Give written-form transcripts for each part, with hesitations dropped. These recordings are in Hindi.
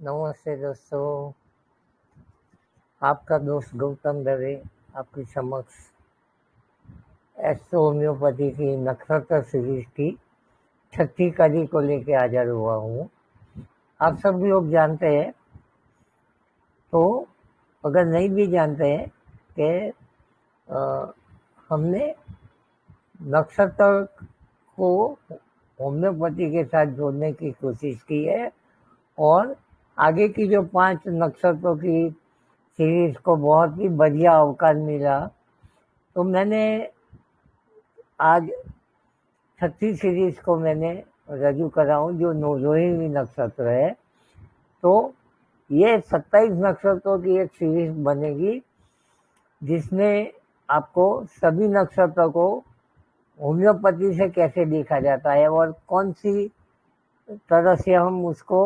नमस्ते दोस्तों, आपका दोस्त गौतम दवे आपकी समक्ष एस्ट्रो होम्योपैथी की नक्षत्र सीरीज की छठी कड़ी को लेकर हाजिर हुआ हूँ। आप सब लोग जानते हैं, तो अगर नहीं भी जानते हैं कि हमने नक्षत्र को होम्योपैथी के साथ जोड़ने की कोशिश की है और आगे की जो 5 नक्षत्रों की सीरीज को बहुत ही बढ़िया अवकाश मिला, तो मैंने आज छठी सीरीज को मैंने रजू करा हूँ जो रोहिणी नक्षत्र है। तो ये 27 नक्षत्रों की एक सीरीज बनेगी जिसमें आपको सभी नक्षत्रों को होम्योपैथी से कैसे देखा जाता है और कौन सी तरह से हम उसको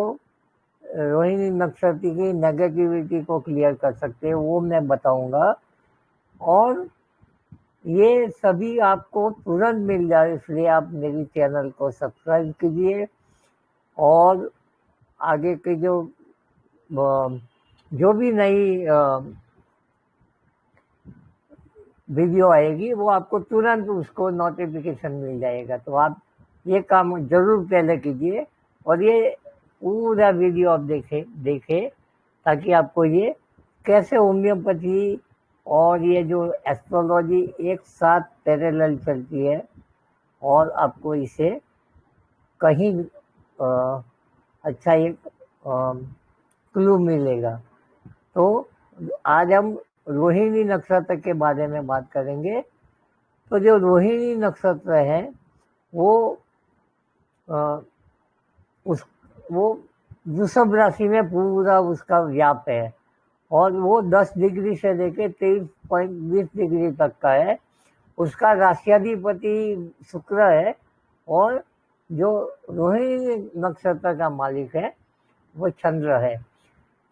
रोहिणी नक्षत्र की नेगेटिविटी को क्लियर कर सकते हैं, वो मैं बताऊंगा। और ये सभी आपको तुरंत मिल जाए, इसलिए आप मेरी चैनल को सब्सक्राइब कीजिए और आगे के जो भी नई वीडियो आएगी वो आपको तुरंत उसको नोटिफिकेशन मिल जाएगा। तो आप ये काम जरूर पहले कीजिए और ये पूरा वीडियो आप देखें ताकि आपको ये कैसे होम्योपैथी और ये जो एस्ट्रोलॉजी एक साथ पैरेलल चलती है और आपको इसे कहीं अच्छा एक क्लू मिलेगा। तो आज हम रोहिणी नक्षत्र के बारे में बात करेंगे। तो जो रोहिणी नक्षत्र है वो वृषभ राशि में पूरा उसका व्याप है और वो 10 डिग्री से लेकर 23.20 डिग्री तक का है। उसका राशियाधिपति शुक्र है और जो रोहिणी नक्षत्र का मालिक है वो चंद्र है।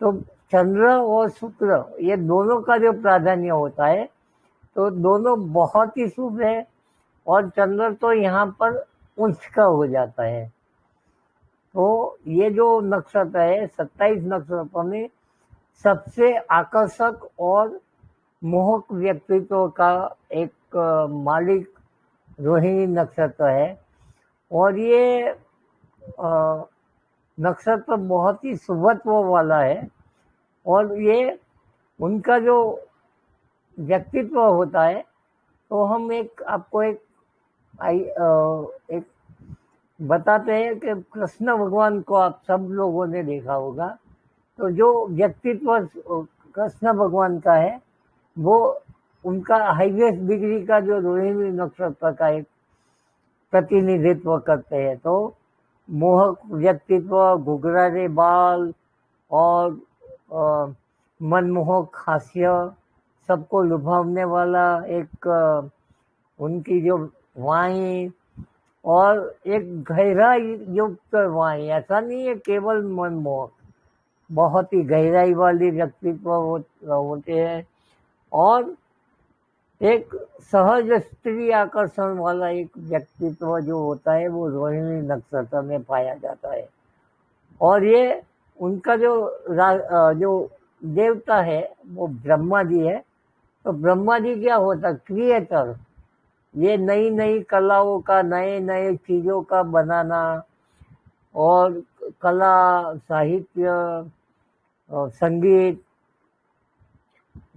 तो चंद्र और शुक्र ये दोनों का जो प्राधान्य होता है, तो दोनों बहुत ही शुभ है और चंद्र तो यहाँ पर उच्च का हो जाता है। तो ये जो नक्षत्र है 27 नक्षत्रों में सबसे आकर्षक और मोहक व्यक्तित्व का एक मालिक रोहिणी नक्षत्र है और ये नक्षत्र बहुत ही शुभत्व वाला है और ये उनका जो व्यक्तित्व होता है, तो हम आपको एक बताते हैं कि कृष्ण भगवान को आप सब लोगों ने देखा होगा। तो जो व्यक्तित्व कृष्ण भगवान का है वो उनका हाईएस्ट डिग्री का जो रोहिणी नक्षत्र का एक प्रतिनिधित्व करते हैं। तो मोहक व्यक्तित्व, घुघराले बाल और मनमोहक हास्य, सबको लुभावने वाला एक उनकी जो वाणी और एक गहरा युक्त वाणी, ऐसा नहीं है केवल मनमोहक, बहुत ही गहराई वाली व्यक्तित्व होते हैं और एक सहज स्त्री आकर्षण वाला एक व्यक्तित्व जो होता है वो रोहिणी नक्षत्र में पाया जाता है। और ये उनका जो देवता है वो ब्रह्मा जी है। तो ब्रह्मा जी क्या होता है? क्रिएटर। ये नई नई कलाओं का, नए नए चीजों का बनाना और कला, साहित्य और संगीत,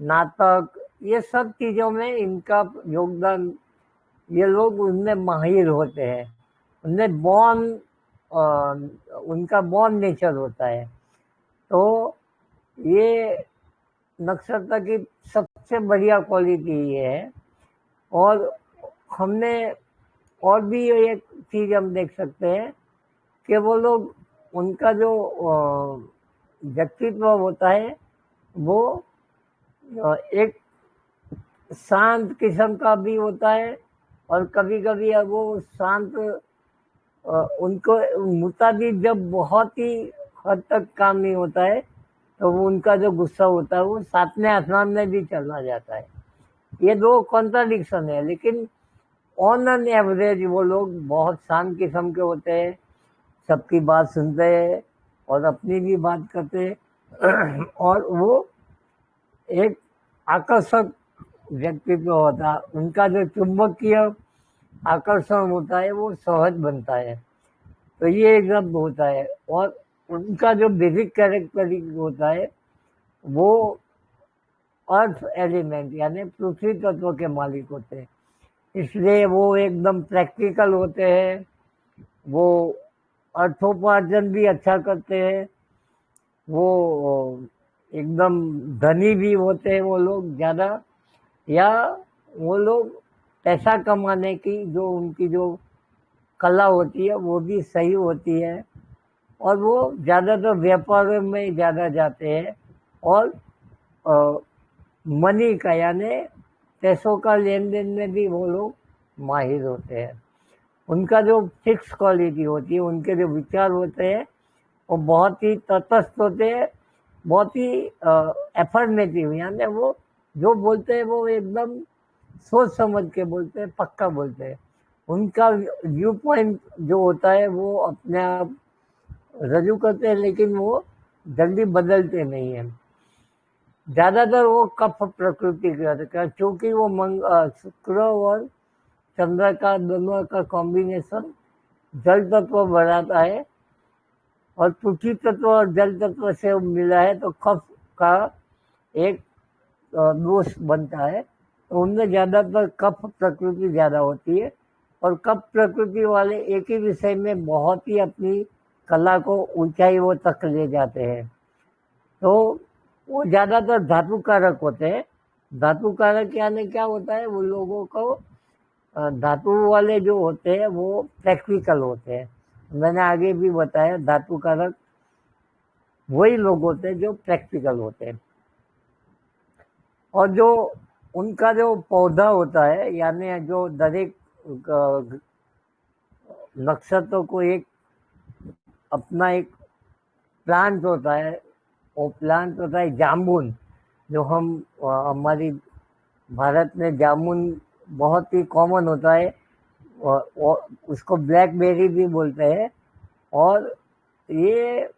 नाटक, ये सब चीजों में इनका योगदान, ये लोग उनमें माहिर होते हैं। उनमें उनका बॉर्न नेचर होता है। तो ये नक्षत्र की सबसे बढ़िया क्वालिटी ये है। और हमने और भी एक चीज हम देख सकते हैं कि वो लोग, उनका जो व्यक्तित्व होता है वो एक शांत किस्म का भी होता है और कभी कभी वो शांत उनको मुताबिक जब बहुत ही हद तक काम नहीं होता है तो वो उनका जो गुस्सा होता है वो सातवें आसमान में भी चला जाता है। ये दो कॉन्ट्राडिक्शन है, लेकिन ऑन एन एवरेज वो लोग बहुत शांत किस्म के होते हैं, सबकी बात सुनते हैं और अपनी भी बात करते हैं और वो एक आकर्षक व्यक्तित्व होता है। उनका जो चुंबकीय आकर्षण होता है वो सहज बनता है, तो ये एकदम होता है। और उनका जो बेसिक कैरेक्टरिस्टिक होता है वो अर्थ एलिमेंट यानी पृथ्वी तत्व के मालिक होते हैं, इसलिए वो एकदम प्रैक्टिकल होते हैं। वो अर्थोपार्जन भी अच्छा करते हैं। वो एकदम धनी भी होते हैं वो लोग ज़्यादा, या वो लोग पैसा कमाने की जो उनकी जो कला होती है वो भी सही होती है। और वो ज़्यादातर व्यापार में ज़्यादा जाते हैं और मनी का यानी पैसों का लेन देन में भी वो लोग माहिर होते हैं। उनका जो फिक्स क्वालिटी होती है, उनके जो विचार होते हैं वो बहुत ही तटस्थ होते हैं, बहुत ही एफर्मेटिव, यानी वो जो बोलते हैं वो एकदम सोच समझ के बोलते हैं, पक्का बोलते हैं। उनका व्यू पॉइंट जो होता है वो अपने आप रजू करते हैं, लेकिन वो जल्दी बदलते नहीं हैं। ज़्यादातर वो कफ प्रकृति के होते हैं, क्योंकि वो शुक्र और चंद्र का दोनों का कॉम्बिनेशन जल तत्व बढ़ाता है, और पृथ्वी तत्व और जल तत्व से मिला है तो कफ का एक दोष बनता है। तो उनमें ज़्यादातर कफ प्रकृति ज़्यादा होती है, और कफ प्रकृति वाले एक ही विषय में बहुत ही अपनी कला को ऊंचाई वो तक ले जाते हैं। तो वो ज़्यादातर धातु कारक होते हैं। धातु कारक यानी क्या होता है, वो लोगों को धातु वाले जो होते हैं वो प्रैक्टिकल होते हैं। मैंने आगे भी बताया धातु कारक वही लोग होते हैं जो प्रैक्टिकल होते हैं। और जो उनका जो पौधा होता है, यानी जो दरेक नक्षत्र को एक अपना एक प्लांट होता है, वो प्लांट होता है जामुन, जो हम हमारी भारत में जामुन बहुत ही कॉमन होता है, और उसको ब्लैकबेरी भी बोलते हैं। और ये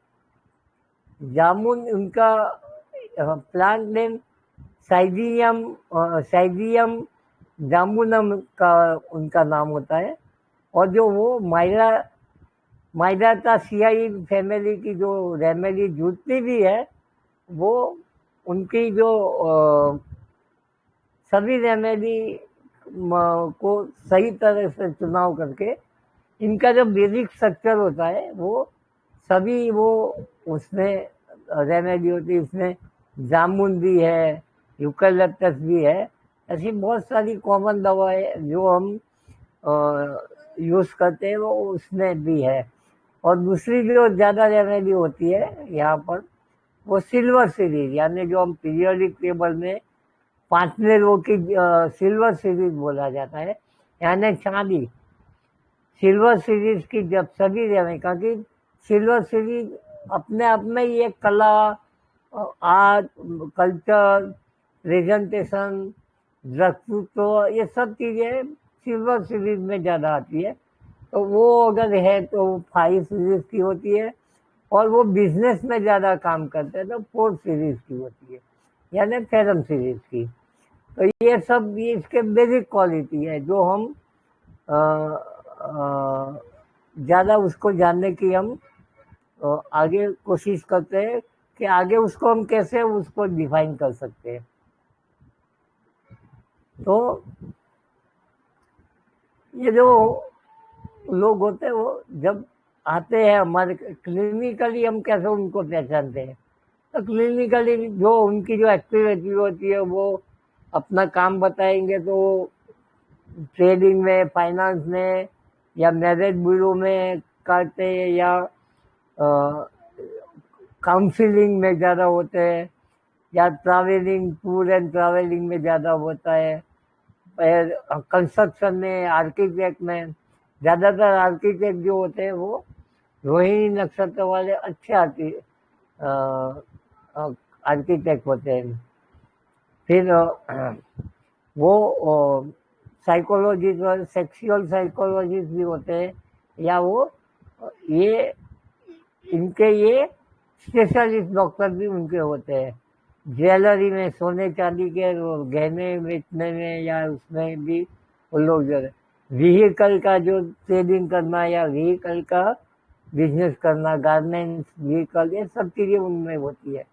जामुन उनका प्लांट नेम साइडियम जामुनम का उनका नाम होता है। और जो वो माइरातासियाई फैमिली की जो रेमेडी जुटती भी है, वो उनकी जो सभी रेमेडी को सही तरह से चुनाव करके इनका जो बेसिक स्ट्रक्चर होता है वो सभी वो उसमें रेमेडी होती है। उसमें जामुन भी है, यूकलिप्टस भी है, ऐसी बहुत सारी कॉमन दवाएं जो हम यूज़ करते हैं वो उसमें भी है। और दूसरी जो ज़्यादा रेमेडी होती है यहाँ पर वो सिल्वर सीरीज, यानी जो हम पीरियोडिक टेबल में 5वें रो की सिल्वर सीरीज बोला जाता है, यानी चांदी। सिल्वर सीरीज की जब सभी रेमेडी, कि सिल्वर सीरीज अपने आप में ही एक कला, आर्ट, कल्चर, प्रेजेंटेशन, वक्तृत्व, ये सब चीज़ें सिल्वर सीरीज में ज़्यादा आती है। तो वो अगर है तो 5 सीरीज की होती है, और वो बिजनेस में ज़्यादा काम करते हैं तो 4 सीरीज की होती है, यानी फेरम सीरीज की। तो ये सब ये इसके बेसिक क्वालिटी है जो हम ज़्यादा उसको जानने की हम आगे कोशिश करते हैं कि आगे उसको हम कैसे उसको डिफाइन कर सकते हैं। तो ये जो लोग होते हैं वो जब आते हैं हमारे क्लिनिकली, हम कैसे उनको पहचानते हैं, तो क्लिनिकली जो उनकी जो एक्टिविटी होती है वो अपना काम बताएंगे। तो ट्रेडिंग में, फाइनेंस में, या मैरिज ब्यूरो में करते हैं, या काउंसलिंग में ज़्यादा होते हैं, या ट्रैवलिंग, टूर एंड ट्रैवलिंग में ज़्यादा होता है, कंस्ट्रक्शन में, आर्किटेक्ट में। ज़्यादातर आर्किटेक्ट जो होते हैं वो रोहिणी नक्षत्र वाले अच्छे आर्किटेक्ट होते हैं। फिर वो साइकोलॉजिस्ट, सेक्सुअल साइकोलॉजिस्ट भी होते हैं, या वो ये इनके ये स्पेशलिस्ट डॉक्टर भी उनके होते हैं। ज्वेलरी में, सोने चांदी के गहने बेचने में या उसमें भी वो लोग जो है, व्हीकल का जो ट्रेडिंग करना या व्हीकल का बिजनेस करना, गारमेंट्स, व्हीकल, ये सब चीज़ें उनमें होती है।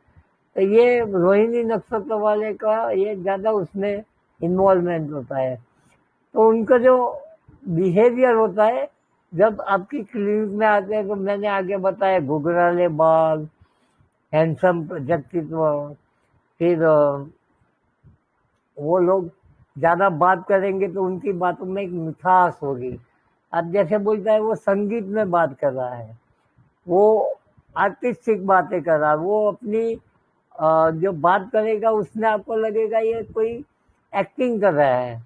तो ये रोहिणी नक्षत्र वाले का ये ज़्यादा उसमें इन्वॉल्वमेंट होता है। तो उनका जो बिहेवियर होता है, जब आपकी क्लिनिक में आते हैं, तो मैंने आगे बताया घुघराले बाल, हैंडसम व्यक्तित्व, फिर वो लोग ज़्यादा बात करेंगे तो उनकी बातों में एक मिठास होगी। अब जैसे बोलता है वो संगीत में बात कर रहा है, वो आर्टिस्टिक बातें कर रहा है, वो अपनी जो बात करेगा उसमें आपको लगेगा ये कोई एक्टिंग कर रहा है।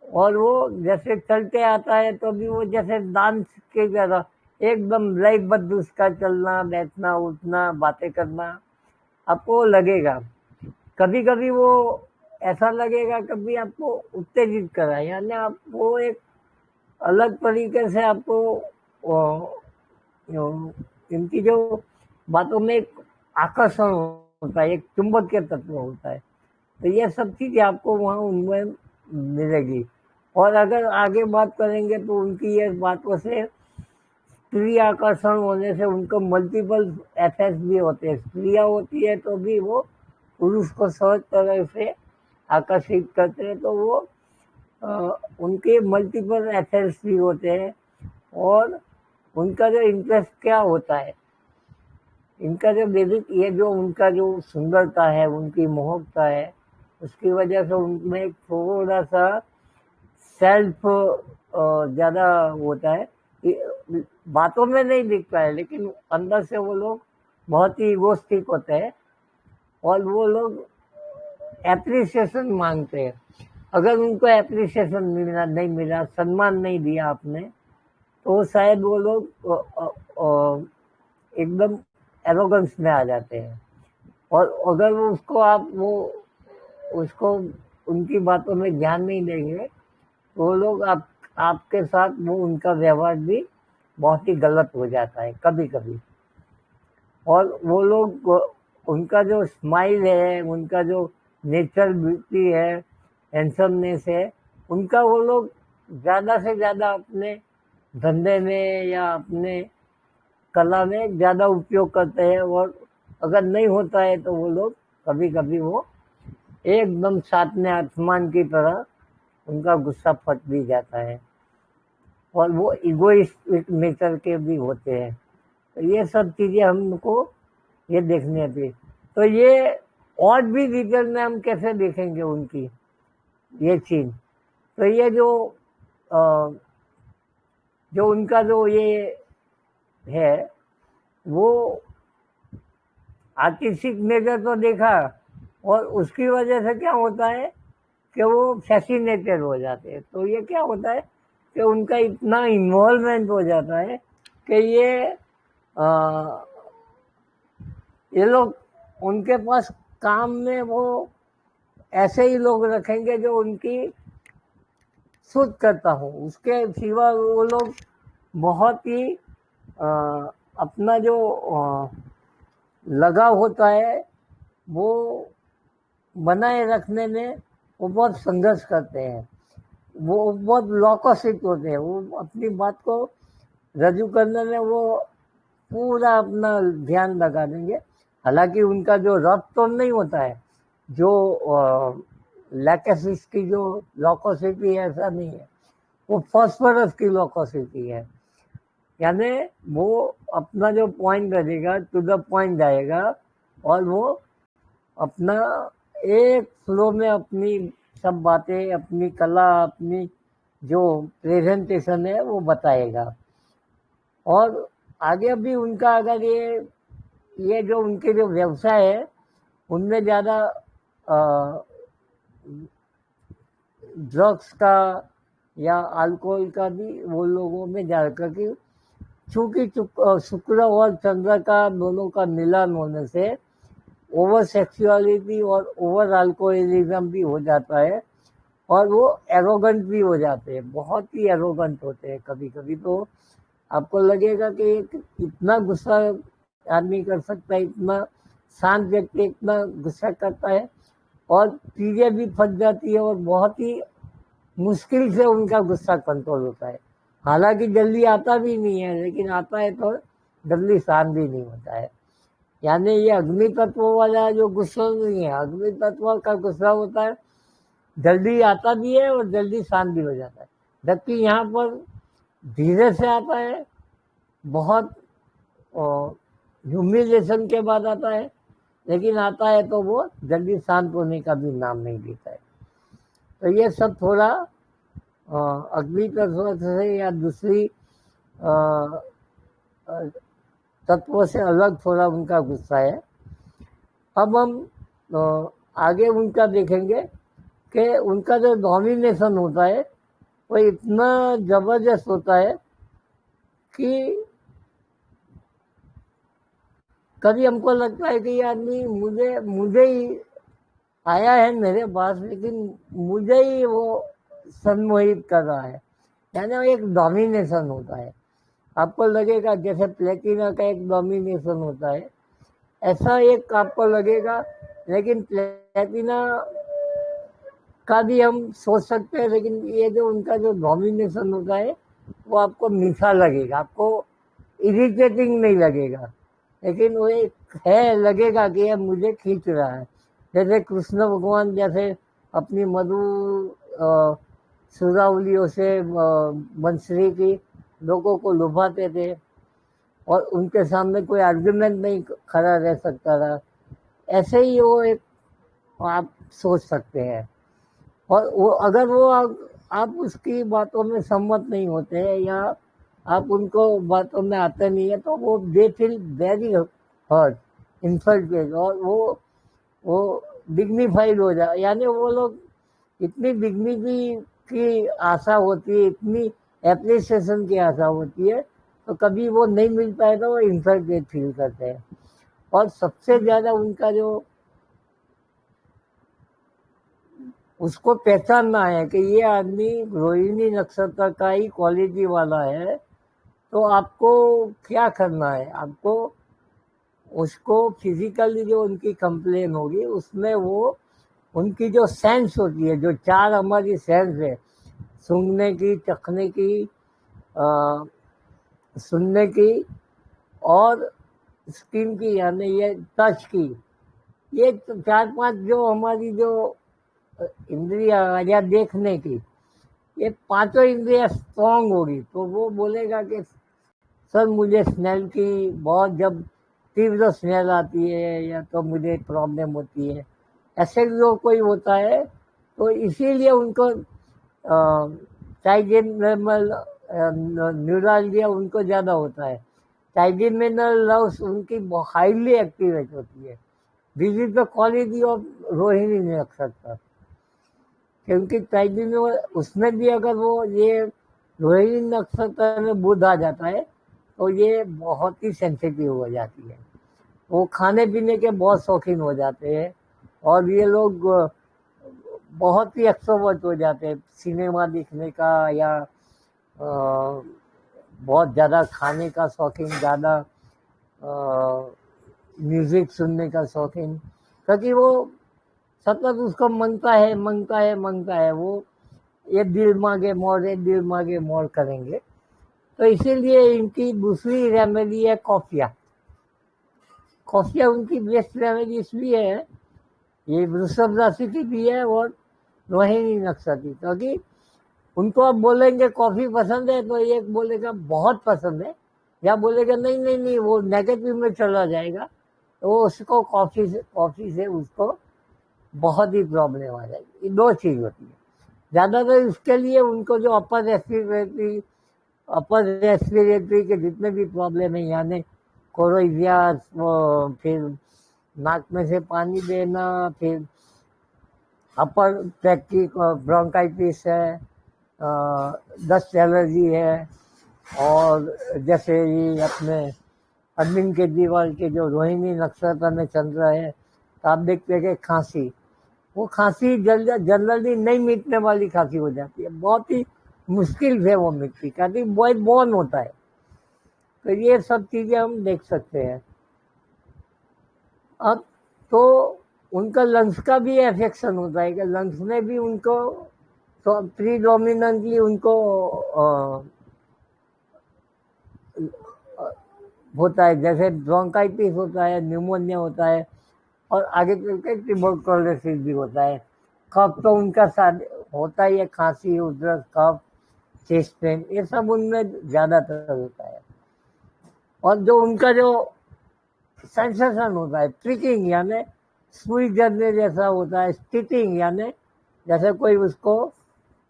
और वो जैसे चलते आता है तो भी वो जैसे डांस के तरह एकदम लयबद्ध उसका चलना, बैठना, उठना, बातें करना आपको लगेगा। कभी कभी वो ऐसा लगेगा, कभी आपको उत्तेजित कर रहा है, यानी आपको एक अलग तरीके से आपको इनकी जो बातों में एक आकर्षण होता है, एक चुंबकीय तत्व होता है। तो ये सब चीज़ें आपको वहाँ उनमें मिलेगी। और अगर आगे बात करेंगे तो उनकी ये बातों से स्त्री आकर्षण होने से उनको मल्टीपल इफेक्ट्स भी होते हैं। स्त्रियाँ होती है तो भी वो पुरुष को सहज तरह से आकर्षित करते हैं, तो वो उनके मल्टीपल इफेक्ट्स भी होते हैं। और उनका जो इंटरेस्ट क्या होता है, इनका जो बेसिक ये जो उनका जो सुंदरता है, उनकी मोहकता है, उसकी वजह से उनमें एक थोड़ा सा सेल्फ ज़्यादा होता है। बातों में नहीं दिखता है, लेकिन अंदर से वो लोग बहुत ही इगोस्टिक होते हैं और वो लोग एप्रिसिएशन मांगते हैं। अगर उनको एप्रिसिएशन मिला नहीं मिला, सम्मान नहीं दिया आपने, तो शायद वो लोग एकदम एरोगेंस में आ जाते हैं। और अगर उसको आप वो उसको उनकी बातों में ध्यान नहीं देंगे तो वो लोग आपके साथ वो उनका व्यवहार भी बहुत ही गलत हो जाता है कभी कभी। और वो लोग उनका जो स्माइल है, उनका जो नेचर ब्यूटी है, हैंडसमनेस है, उनका वो लोग ज़्यादा से ज़्यादा अपने धंधे में या अपने कला में ज़्यादा उपयोग करते हैं। और अगर नहीं होता है तो वो लोग कभी कभी वो एकदम सातवें आसमान की तरह उनका गुस्सा फट भी जाता है और वो इगोइस्टिक नेचर के भी होते हैं। तो ये सब चीज़ें हमको ये देखने थी। तो ये और भी डिटेल में हम कैसे देखेंगे उनकी ये चीज। तो ये जो उनका जो ये है, वो आर्टिस्टिक नेचर तो देखा, और उसकी वजह से क्या होता है कि वो फैसिनेटेड हो जाते हैं। तो ये क्या होता है कि उनका इतना इन्वॉल्वमेंट हो जाता है कि ये लोग उनके पास काम में वो ऐसे ही लोग रखेंगे जो उनकी सूट करता हो, उसके सिवा वो लोग बहुत ही अपना जो लगाव होता है वो बनाए रखने में वो बहुत संघर्ष करते हैं। वो बहुत लौकोसित होते हैं, वो अपनी बात को रजू करने में वो पूरा अपना ध्यान लगा देंगे। हालांकि उनका जो रफ तो नहीं होता है, जो लैकेसिस की जो लॉकोसिटी है, ऐसा नहीं है, वो फॉस्फोरस की लॉकोसिटी है। यानी वो अपना जो पॉइंट रहेगा, टू द पॉइंट जाएगा, और वो अपना एक फ्लो में अपनी सब बातें, अपनी कला, अपनी जो प्रेजेंटेशन है वो बताएगा। और आगे भी उनका अगर ये जो उनके जो व्यवसाय है उनमें ज़्यादा ड्रग्स का या अल्कोहल का भी वो लोगों में ज़्यादा, क्योंकि चूंकि शुक्र और चंद्र का दोनों का मिलन होने से ओवर सेक्सुअलिटी और ओवर अल्कोहलिज्म भी हो जाता है और वो एरोगेंट भी हो जाते हैं, बहुत ही एरोगेंट होते हैं। कभी कभी तो आपको लगेगा कि इतना गुस्सा आदमी कर सकता है, इतना शांत व्यक्ति इतना गुस्सा करता है, और चीजें भी फंस जाती है और बहुत ही मुश्किल से उनका गुस्सा कंट्रोल होता है। हालांकि जल्दी आता भी नहीं है, लेकिन आता है तो जल्दी शांत भी नहीं होता है। यानी ये अग्नि तत्व वाला जो गुस्सा नहीं है, अग्नि तत्व का गुस्सा होता है जल्दी आता भी है और जल्दी शांत भी हो जाता है, जबकि यहाँ पर धीरे से आता है, बहुत ह्यूमिलेशन के बाद आता है, लेकिन आता है तो वो जल्दी शांत होने का भी नाम नहीं लेता है। तो ये सब थोड़ा अग्नि तत्व से या दूसरी तत्वों से अलग थोड़ा उनका गुस्सा है। अब हम आगे उनका देखेंगे कि उनका जो डोमिनेशन होता है वो इतना जबरदस्त होता है कि कभी हमको लगता है कि ये आदमी मुझे ही आया है मेरे पास, लेकिन मुझे ही वो सम्मोहित कर रहा है। यानी वो एक डोमिनेशन होता है। आपको लगेगा जैसे प्लेटिना का एक डोमिनेशन होता है, ऐसा एक आपको लगेगा, लेकिन प्लेटिना का भी हम सोच सकते हैं, लेकिन ये जो उनका जो डोमिनेशन होता है वो आपको मीठा लगेगा, आपको इरिटेटिंग नहीं लगेगा, लेकिन वो एक है, लगेगा कि ये मुझे खींच रहा है। जैसे कृष्ण भगवान जैसे अपनी मधुर सुरावलियों से बंसरी की लोगों को लुभाते थे और उनके सामने कोई आर्गुमेंट नहीं खड़ा रह सकता था, ऐसे ही वो एक आप सोच सकते हैं। और वो अगर वो आप उसकी बातों में सम्मत नहीं होते हैं या आप उनको बातों में आते नहीं है, तो वो they feel very hurt, insulted, और वो डिग्निफाइड हो जाए। यानी वो लोग इतनी डिग्निटी की आशा होती है, इतनी एप्रिसिएशन की आशा होती है, तो कभी वो नहीं मिलता है तो वो इंसल्टेड फील करते हैं। और सबसे ज्यादा उनका जो उसको पहचानना है कि ये आदमी रोहिणी नक्षत्र का ही क्वालिटी वाला है, तो आपको क्या करना है, आपको उसको फिजिकली जो उनकी कंप्लेन होगी उसमें वो उनकी जो सेंस होती है, जो चार हमारी सेंस है, सूंघने की, चखने की, सुनने की और स्किन की, यानी ये टच की, ये चार पांच जो हमारी जो इंद्रिया या देखने की, ये पांचों इंद्रिया स्ट्रॉन्ग होगी तो वो बोलेगा कि सर मुझे स्मेल की बहुत, जब तीव्र स्मेल आती है या तो मुझे प्रॉब्लम होती है, ऐसे जो कोई होता है। तो इसीलिए उनको ट्राइजेमिनल न्यूरालजिया उनको ज़्यादा होता है। ट्राइजेमिनल नर्व्स उनकी हाईली एक्टिवेट होती है। This is the quality of Rohini नक्षत्र, क्योंकि ट्राइजेमिनल उसमें भी अगर वो ये रोहिणी नक्षत्र में बुध आ जाता है तो ये बहुत ही सेंसिटिव हो जाती है। वो खाने पीने के बहुत शौकीन हो जाते हैं और ये लोग बहुत ही एक्सट्रोवर्ट हो जाते हैं, सिनेमा देखने का या बहुत ज़्यादा खाने का शौकीन, ज़्यादा म्यूजिक सुनने का शौकीन, क्योंकि वो सतत उसको मंगता है वो ये दिल मांगे मोर, ये दिल मांगे मोर करेंगे। तो इसीलिए इनकी दूसरी रेमेडी है कॉफिया। कॉफिया उनकी बेस्ट रेमेडी इसलिए है, ये वृषभ राशि की भी है और रोहिणी नक्षत्र, क्योंकि उनको आप बोलेंगे कॉफी पसंद है तो एक बोलेगा बहुत पसंद है, या बोलेगा नहीं नहीं नहीं, वो नेगेटिव में चला जाएगा, तो वो उसको कॉफी से उसको बहुत ही प्रॉब्लम आ जाएगी। ये दो चीज होती है ज्यादातर इसके लिए। उनको जो अपर रेस्पिरेटरी के जितने भी प्रॉब्लम है, यानी कोरोइडिया, फिर नाक में से पानी देना, फिर अपर ट्रैक की ब्रोंकाइटिस है, डस्ट एलर्जी है, और जैसे ये अपने अरविंद केजरीवाल के जो रोहिणी नक्षत्र में चंद्र है, तो आप देखते हैं कि खांसी, वो खांसी जनरली नहीं मिटने वाली खांसी हो जाती है, बहुत ही मुश्किल से वो मिटती, क्योंकि बहुत बॉर्न होता है। तो ये सब चीजें हम देख सकते हैं। अब तो उनका लंग्स का भी अफेक्शन होता है कि लंग्स में भी उनको तो प्रीडोमिनेंटली उनको होता है, जैसे ब्रोंकाइटिस होता है, न्यूमोनिया होता है, और आगे चल के ट्यूबरकुलोसिस भी होता है। कफ तो उनका साथ होता ही है, खांसी, उधरस, कफ, चेस्ट पेन, ये सब उनमें ज्यादातर होता है। और जो उनका जो सेंसेशन होता है, प्रिकिंग यानी सुई जलने जैसा होता है, स्टिचिंग यानी जैसे कोई उसको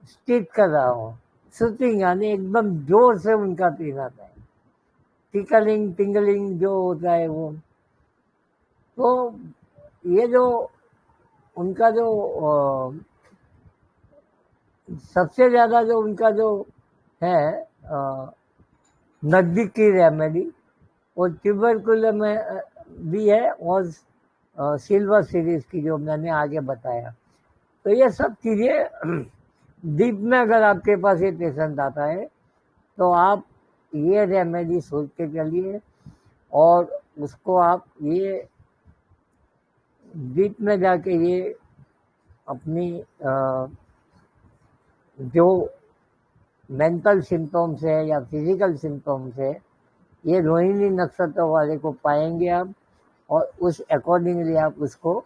स्टिच कर रहा हो, शूटिंग यानी एकदम जोर से उनका पीन आता है, टिकलिंग टिंगलिंग जो होता है वो। तो ये जो उनका जो सबसे ज्यादा जो उनका जो है नजदीक की रेमेडी वो ट्यूबरकुलर में भी है, और सिल्वर सीरीज की जो मैंने आगे बताया। तो ये सब चीजें डीप में अगर आपके पास ये पेशेंट आता है तो आप ये रेमेडी सोच के चलिए, और उसको आप ये डीप में जाके ये अपनी जो मेंटल सिम्टम्स है या फिजिकल सिम्टम्स है, ये रोहिणी नक्षत्र वाले को पाएंगे आप, और उस अकॉर्डिंगली आप उसको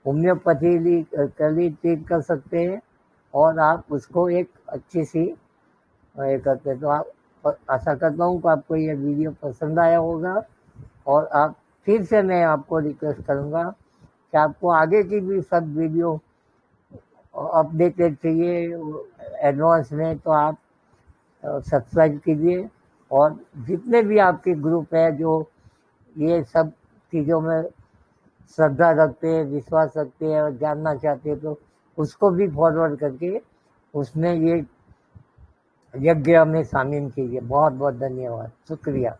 होम्योपैथी ट्रीट कर सकते हैं, और आप उसको एक अच्छी सी ये करते। तो आप आशा करता हूँ कि आपको ये वीडियो पसंद आया होगा, और आप फिर से मैं आपको रिक्वेस्ट करूँगा कि आपको आगे की भी सब वीडियो अपडेटेड चाहिए एडवांस में, तो आप सब्सक्राइब कीजिए। और जितने भी आपके ग्रुप है जो ये सब चीज़ों में श्रद्धा रखते हैं, विश्वास रखते हैं और जानना चाहते हैं, तो उसको भी फॉरवर्ड करके उसमें ये यज्ञ में शामिल कीजिए। बहुत बहुत धन्यवाद, शुक्रिया।